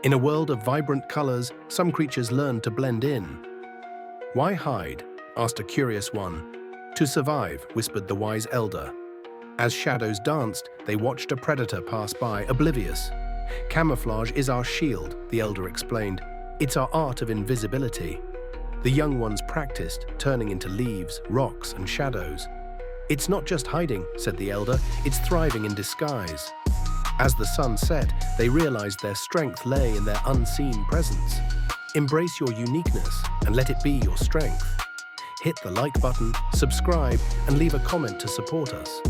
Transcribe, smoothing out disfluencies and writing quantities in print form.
In a world of vibrant colors, some creatures learn to blend in. "Why hide?" asked a curious one. "To survive," whispered the wise elder. As shadows danced, they watched a predator pass by, oblivious. "Camouflage is our shield," the elder explained. "It's our art of invisibility." The young ones practiced, turning into leaves, rocks, and shadows. "It's not just hiding," said the elder, "it's thriving in disguise." As the sun set, they realized their strength lay in their unseen presence. Embrace your uniqueness and let it be your strength. Hit the like button, subscribe, and leave a comment to support us.